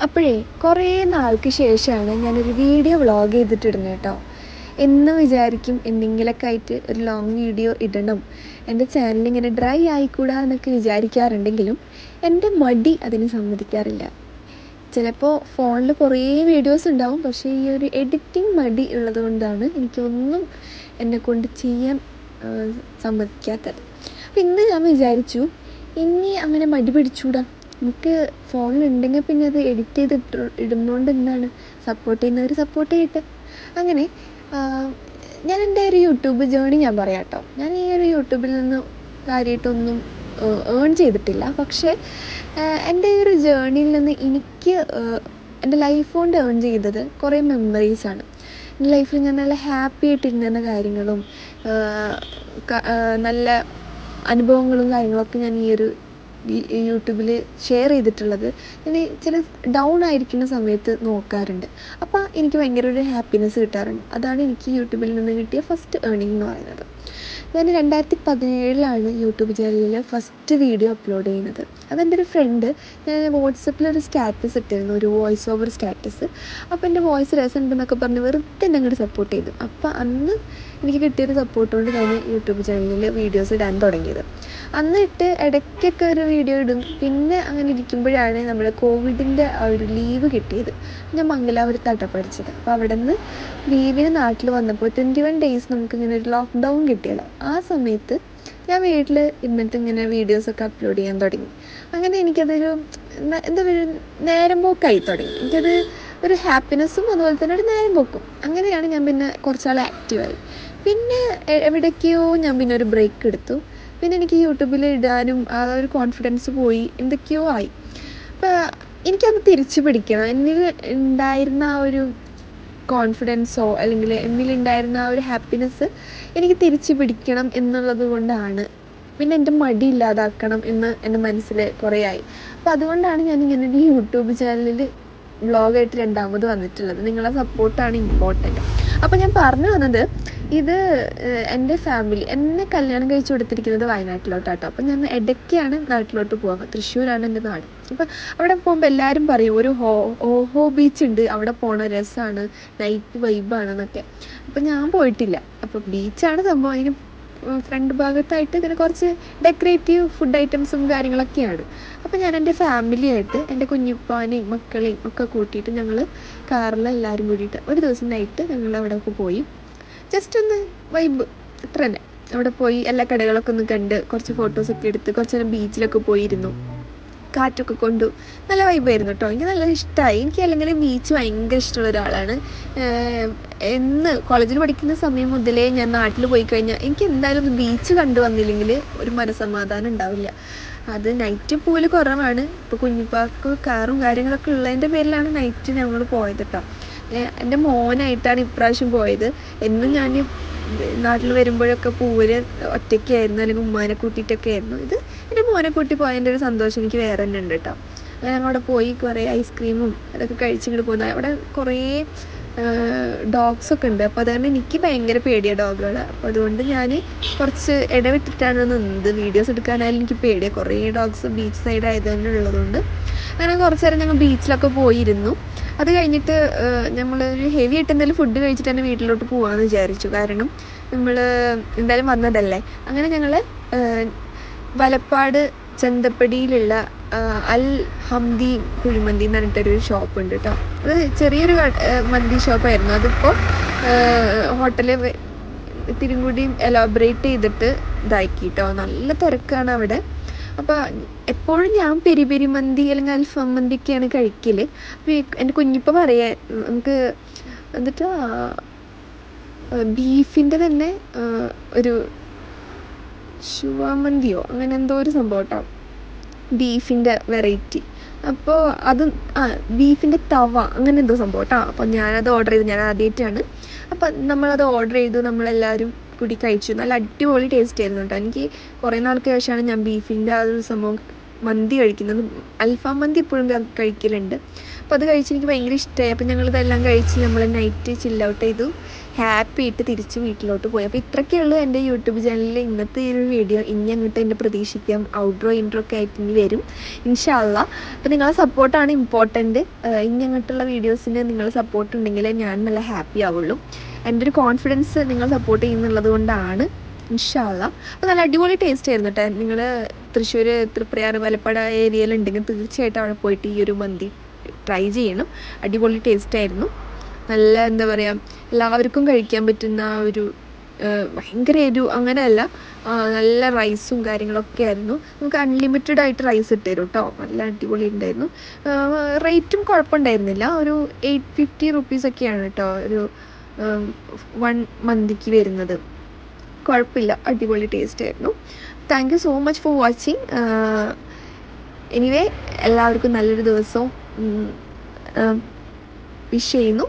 അപ്പോഴേ കുറേ നാൾക്ക് ശേഷമാണ് ഞാനൊരു വീഡിയോ വ്ളോഗ് ചെയ്തിട്ടിടുന്നത് കേട്ടോ. എന്നും വിചാരിക്കും എന്തെങ്കിലുമൊക്കെ ആയിട്ട് ഒരു ലോങ് വീഡിയോ ഇടണം, എൻ്റെ ചാനൽ ഇങ്ങനെ ഡ്രൈ ആയിക്കൂടാ എന്നൊക്കെ വിചാരിക്കാറുണ്ടെങ്കിലും എൻ്റെ മടി അതിന് സമ്മതിക്കാറില്ല. ചിലപ്പോൾ ഫോണിൽ കുറേ വീഡിയോസ് ഉണ്ടാവും, പക്ഷേ ഈ ഒരു എഡിറ്റിംഗ് മടി ഉള്ളത് കൊണ്ടാണ് എനിക്കൊന്നും എന്നെക്കൊണ്ട് ചെയ്യാൻ സമ്മതിക്കാത്തത്. അപ്പം ഇന്ന് ഞാൻ വിചാരിച്ചു, ഇനി അങ്ങനെ മടി പിടിച്ചൂടാ, നമുക്ക് ഫോണിലുണ്ടെങ്കിൽ പിന്നെ അത് എഡിറ്റ് ചെയ്ത് ഇടുന്നതുകൊണ്ട് എന്താണ്, സപ്പോർട്ട് ചെയ്യുന്നവർ സപ്പോർട്ട് ചെയ്യട്ടെ. അങ്ങനെ ഞാൻ എൻ്റെ ഒരു യൂട്യൂബ് ജേണി ഞാൻ പറയാം കേട്ടോ. ഞാൻ ഈ ഒരു യൂട്യൂബിൽ നിന്ന് കാര്യമായിട്ടൊന്നും ഏൺ ചെയ്തിട്ടില്ല, പക്ഷേ എൻ്റെ ഈ ഒരു ജേണിയിൽ നിന്ന് എനിക്ക് എൻ്റെ ലൈഫ് കൊണ്ട് ഏൺ ചെയ്തത് കുറേ മെമ്മറീസാണ്. എൻ്റെ ലൈഫിൽ ഞാൻ നല്ല ഹാപ്പി ആയിട്ടിരുന്ന കാര്യങ്ങളും നല്ല അനുഭവങ്ങളും കാര്യങ്ങളൊക്കെ ഞാൻ ഈ ഒരു യൂട്യൂബിൽ ഷെയർ ചെയ്തിട്ടുള്ളത് ഞാൻ ചില ഡൗൺ ആയിരിക്കുന്ന സമയത്ത് നോക്കാറുണ്ട്. അപ്പോൾ എനിക്ക് ഭയങ്കര ഒരു ഹാപ്പിനെസ് കിട്ടാറുണ്ട്. അതാണ് എനിക്ക് യൂട്യൂബിൽ നിന്ന് കിട്ടിയ ഫസ്റ്റ് ഏണിംഗ് എന്ന് പറയുന്നത്. ഞാൻ 2017 യൂട്യൂബ് ചാനലിൽ ഫസ്റ്റ് വീഡിയോ അപ്ലോഡ് ചെയ്യുന്നത്. അതെൻ്റെ ഒരു ഫ്രണ്ട് ഞാൻ വാട്സപ്പിലൊരു സ്റ്റാറ്റസ് ഇട്ടിരുന്നു, ഒരു വോയിസ് ഓവർ സ്റ്റാറ്റസ്. അപ്പോൾ എൻ്റെ വോയിസ് രസമുണ്ടെന്നൊക്കെ പറഞ്ഞ് വെറുതെ എന്നെ അങ്ങോട്ട് സപ്പോർട്ട് ചെയ്തു. അപ്പോൾ അന്ന് എനിക്ക് കിട്ടിയൊരു സപ്പോർട്ട് കൊണ്ട് ഞാൻ യൂട്യൂബ് ചാനലിൽ വീഡിയോസ് ഇടാൻ തുടങ്ങിയത്. അന്ന് ഇട്ട് ഇടയ്ക്കൊക്കെ ഒരു വീഡിയോ ഇടും. പിന്നെ അങ്ങനെ ഇരിക്കുമ്പോഴാണ് നമ്മൾ കോവിഡിൻ്റെ ആ ഒരു ലീവ് കിട്ടിയത്. ഞാൻ മംഗലാപുരത്താട്ടോ പഠിച്ചത്. അപ്പോൾ അവിടെ നിന്ന് ലീവിന് നാട്ടിൽ വന്നപ്പോൾ 21 days നമുക്കിങ്ങനെ ഒരു ലോക്ക്ഡൗൺ കിട്ടിയല്ലോ. ആ സമയത്ത് ഞാൻ വീട്ടിൽ ഇരുന്നിട്ട് ഇങ്ങനെ വീഡിയോസൊക്കെ അപ്ലോഡ് ചെയ്യാൻ തുടങ്ങി. അങ്ങനെ എനിക്കതൊരു എന്താ പറയുക, നേരം പോക്കായി തുടങ്ങി. എനിക്കത് ഒരു ഹാപ്പിനെസ്സും അതുപോലെ തന്നെ ഒരു നേരം പോക്കും. അങ്ങനെയാണ് ഞാൻ പിന്നെ കുറച്ചാൾ ആക്റ്റീവായി. പിന്നെ എവിടേക്കോ ഞാൻ പിന്നെ ഒരു ബ്രേക്ക് എടുത്തു. പിന്നെ എനിക്ക് യൂട്യൂബിൽ ഇടാനും ആ ഒരു കോൺഫിഡൻസ് പോയി, എന്തൊക്കെയോ ആയി. അപ്പോൾ എനിക്കത് തിരിച്ചു പിടിക്കണം. എന്നിൽ ഉണ്ടായിരുന്ന ആ ഒരു കോൺഫിഡൻസോ അല്ലെങ്കിൽ എന്നിലുണ്ടായിരുന്ന ആ ഒരു ഹാപ്പിനെസ് എനിക്ക് തിരിച്ചു പിടിക്കണം എന്നുള്ളത് കൊണ്ടാണ്, പിന്നെ എൻ്റെ മടി ഇല്ലാതാക്കണം എന്ന് എൻ്റെ മനസ്സിൽ കുറേ ആയി. അപ്പോൾ അതുകൊണ്ടാണ് ഞാനിങ്ങനെ ഒരു യൂട്യൂബ് ചാനലിൽ വ്ളോഗായിട്ട് രണ്ടാമത് വന്നിട്ടുള്ളത്. നിങ്ങളെ സപ്പോർട്ടാണ് ഇമ്പോർട്ടൻ്റ്. അപ്പോൾ ഞാൻ പറഞ്ഞു വന്നത്, ഇത് എൻ്റെ ഫാമിലി എന്നെ കല്യാണം കഴിച്ചു കൊടുത്തിരിക്കുന്നത് വയനാട്ടിലോട്ടാട്ടോ. അപ്പം ഞാൻ ഇടയ്ക്കാണ് നാട്ടിലോട്ട് പോകുക. തൃശ്ശൂരാണ് എൻ്റെ നാട്. അപ്പം അവിടെ പോകുമ്പോൾ എല്ലാവരും പറയും ഒരു ഓഹോ ബീച്ച് ഉണ്ട്, അവിടെ പോകണ രസമാണ്, നൈറ്റ് വൈബാണെന്നൊക്കെ. അപ്പം ഞാൻ പോയിട്ടില്ല. അപ്പോൾ ബീച്ചാണ് സംഭവം. അതിന് ഫ്രണ്ട് ഭാഗത്തായിട്ട് ഇങ്ങനെ കുറച്ച് ഡെക്കറേറ്റീവ് ഫുഡ് ഐറ്റംസും കാര്യങ്ങളൊക്കെയാണ്. അപ്പോൾ ഞാൻ എൻ്റെ ഫാമിലിയായിട്ട് എൻ്റെ കുഞ്ഞുപ്പാനെയും മക്കളെയും ഒക്കെ കൂട്ടിയിട്ട് ഞങ്ങൾ കാറിൽ എല്ലാവരും കൂടിയിട്ട് ഒരു ദിവസം നൈറ്റ് ഞങ്ങൾ അവിടെയൊക്കെ പോയി ജസ്റ്റ് ഒന്ന് വൈബ്, അത്ര തന്നെ. അവിടെ പോയി എല്ലാ കടകളൊക്കെ ഒന്ന് കണ്ട് കുറച്ച് ഫോട്ടോസൊക്കെ എടുത്ത് കുറച്ച് നേരം ബീച്ചിലൊക്കെ പോയിരുന്നു, കാറ്റൊക്കെ കൊണ്ടു. നല്ല വൈബായിരുന്നു കേട്ടോ. എനിക്ക് നല്ല ഇഷ്ടമായി. എനിക്ക് അല്ലെങ്കിൽ ബീച്ച് ഭയങ്കര ഇഷ്ടമുള്ള ഒരാളാണ്. എന്ന് കോളേജിൽ പഠിക്കുന്ന സമയം മുതലേ ഞാൻ നാട്ടിൽ പോയി കഴിഞ്ഞാൽ എനിക്ക് എന്തായാലും ബീച്ച് കണ്ടു വന്നില്ലെങ്കിൽ ഒരു മനസ്സമാധാനം ഉണ്ടാവില്ല. അത് നൈറ്റ് പോല് കുറവാണ്. ഇപ്പോൾ കുഞ്ഞിപ്പാക്ക് കാറും കാര്യങ്ങളൊക്കെ ഉള്ളതിൻ്റെ പേരിലാണ് നൈറ്റ് ഞങ്ങൾ പോയത് കേട്ടോ. എൻ്റെ മോനായിട്ടാണ് ഇപ്രാവശ്യം പോയത്. എന്നും ഞാൻ നാട്ടിൽ വരുമ്പോഴൊക്കെ പൂവിന് ഒറ്റയ്ക്കായിരുന്നു, അല്ലെങ്കിൽ ഉമ്മാനെ കൂട്ടിയിട്ടൊക്കെ ആയിരുന്നു. ഇത് എൻ്റെ മോനെ കൂട്ടി പോയതിൻ്റെ ഒരു സന്തോഷം എനിക്ക് വേറെ തന്നെ ഉണ്ട് കേട്ടോ. ഞാൻ അവിടെ പോയി കുറേ ഐസ്ക്രീമും അതൊക്കെ കഴിച്ചിങ്ങോട്ട് പോകുന്നത്. അവിടെ കുറേ ഡോഗ്സൊക്കെ ഉണ്ട്. അപ്പോൾ അതുകൊണ്ട് എനിക്ക് ഭയങ്കര പേടിയാണ് ഡോഗുകൾ. അപ്പോൾ അതുകൊണ്ട് ഞാൻ കുറച്ച് ഇടവിട്ടിട്ടാണ് നിന്നത്. വീഡിയോസ് എടുക്കാനായാലും എനിക്ക് പേടിയാണ്, കുറേ ഡോഗ്സ് ബീച്ച് സൈഡ് ആയതുകൊണ്ട് ഉള്ളതുകൊണ്ട്. അങ്ങനെ കുറച്ച് നേരം ഞങ്ങൾ ബീച്ചിലൊക്കെ പോയിരുന്നു. അത് കഴിഞ്ഞിട്ട് നമ്മളൊരു ഹെവി ആയിട്ട് എന്തെങ്കിലും ഫുഡ് കഴിച്ചിട്ട് തന്നെ വീട്ടിലോട്ട് പോകാമെന്ന് വിചാരിച്ചു. കാരണം നമ്മൾ എന്തായാലും വന്നതല്ലേ. അങ്ങനെ ഞങ്ങൾ വലപ്പാട് ചന്തപ്പടിയിലുള്ള അൽ ഹംദി കുഴിമന്തി എന്ന് പറഞ്ഞിട്ടൊരു ഷോപ്പുണ്ട് കേട്ടോ. അത് ചെറിയൊരു മന്തി ഷോപ്പായിരുന്നു. അതിപ്പോൾ ഹോട്ടലിൽ ഇത്തിരി കൂടി എലോബറേറ്റ് ചെയ്തിട്ട് ഇതാക്കി കേട്ടോ. നല്ല തിരക്കാണ് അവിടെ. അപ്പോൾ എപ്പോഴും ഞാൻ പെരി പെരി മന്തി അല്ലെങ്കിൽ അൽഫാം മന്തിയൊക്കെയാണ് കഴിക്കൽ. അപ്പോൾ എൻ്റെ കുഞ്ഞിപ്പോൾ പറയാ നമുക്ക് എന്നിട്ട് ബീഫിൻ്റെ തന്നെ ഒരു ഷുവാമന്തിയോ അങ്ങനെ എന്തോ ഒരു സംഭവം കേട്ടോ, ബീഫിൻ്റെ വെറൈറ്റി. അപ്പോൾ അത് ബീഫിൻ്റെ തവ അങ്ങനെ എന്തോ സംഭവം കേട്ടോ. അപ്പോൾ ഞാനത് ഓർഡർ ചെയ്തു. ഞാൻ ആദ്യമായിട്ടാണ്. അപ്പം നമ്മളത് ഓർഡർ ചെയ്തു, നമ്മളെല്ലാവരും കൂടി കഴിച്ചു. നല്ല അടിപൊളി ടേസ്റ്റ് ആയിരുന്നു കേട്ടോ. എനിക്ക് കുറേ നാൾക്ക് ശേഷമാണ് ഞാൻ ബീഫിൻ്റെ ആ ഒരു സംഭവം മന്തി കഴിക്കുന്നത്. അൽഫാം മന്തി ഇപ്പോഴും കഴിക്കലുണ്ട്. അപ്പോൾ അത് കഴിച്ച് എനിക്ക് ഭയങ്കര ഇഷ്ടമായി. അപ്പോൾ ഞങ്ങളിതെല്ലാം കഴിച്ച് നമ്മൾ നൈറ്റ് ചിൽ ഔട്ട് ചെയ്തു. ഹാപ്പി ആയിട്ട് തിരിച്ച് വീട്ടിലോട്ട് പോയി. അപ്പോൾ ഇത്രയൊക്കെ ഉള്ളൂ എൻ്റെ യൂട്യൂബ് ചാനലിൽ ഇന്നത്തെ ഈ ഒരു വീഡിയോ. ഇനി അങ്ങോട്ട് എന്നെ പ്രതീക്ഷിക്കാം. ഔട്ട്രോ ഇൻട്രോ ഒക്കെ ആയിട്ട് ഇനി വരും ഇൻഷാ അള്ളാ. അപ്പോൾ നിങ്ങളെ സപ്പോർട്ടാണ് ഇമ്പോർട്ടൻറ്റ്. ഇനി അങ്ങോട്ടുള്ള വീഡിയോസിന് നിങ്ങളുടെ സപ്പോർട്ട് ഉണ്ടെങ്കിൽ ഞാൻ നല്ല ഹാപ്പി ആവുള്ളൂ. എൻ്റെ ഒരു കോൺഫിഡൻസ് നിങ്ങൾ സപ്പോർട്ട് ചെയ്യുന്നുള്ളത് കൊണ്ടാണ് ഇൻഷാ അള്ളാ. അപ്പോൾ നല്ല അടിപൊളി ടേസ്റ്റ് ആയിരുന്നു കേട്ടോ. നിങ്ങൾ തൃശ്ശൂർ, തൃപ്രയാർ, വലപ്പട ഏരിയയിലുണ്ടെങ്കിൽ തീർച്ചയായിട്ടും അവിടെ പോയിട്ട് ഈ ഒരു മന്തി ട്രൈ ചെയ്യണം. അടിപൊളി ടേസ്റ്റ് ആയിരുന്നു. നല്ല എന്താ പറയുക, എല്ലാവർക്കും കഴിക്കാൻ പറ്റുന്ന ഒരു ഭയങ്കര എരിവ് അങ്ങനെയല്ല, നല്ല റൈസും കാര്യങ്ങളൊക്കെ ആയിരുന്നു. നമുക്ക് അൺലിമിറ്റഡ് ആയിട്ട് റൈസ് ഇട്ടുതരും കേട്ടോ. നല്ല അടിപൊളി ഉണ്ടായിരുന്നു. റേറ്റും കുഴപ്പമുണ്ടായിരുന്നില്ല. ഒരു 850 റുപ്പീസൊക്കെയാണ് കേട്ടോ ഒരു 1 മന്തിക്ക് വരുന്നത്. കുഴപ്പമില്ല, അടിപൊളി ടേസ്റ്റ് ആയിരുന്നു. Thank you so much for watching. Anyway എല്ലാവർക്കും നല്ലൊരു ദിവസവും വിഷ് ചെയ്യുന്നു.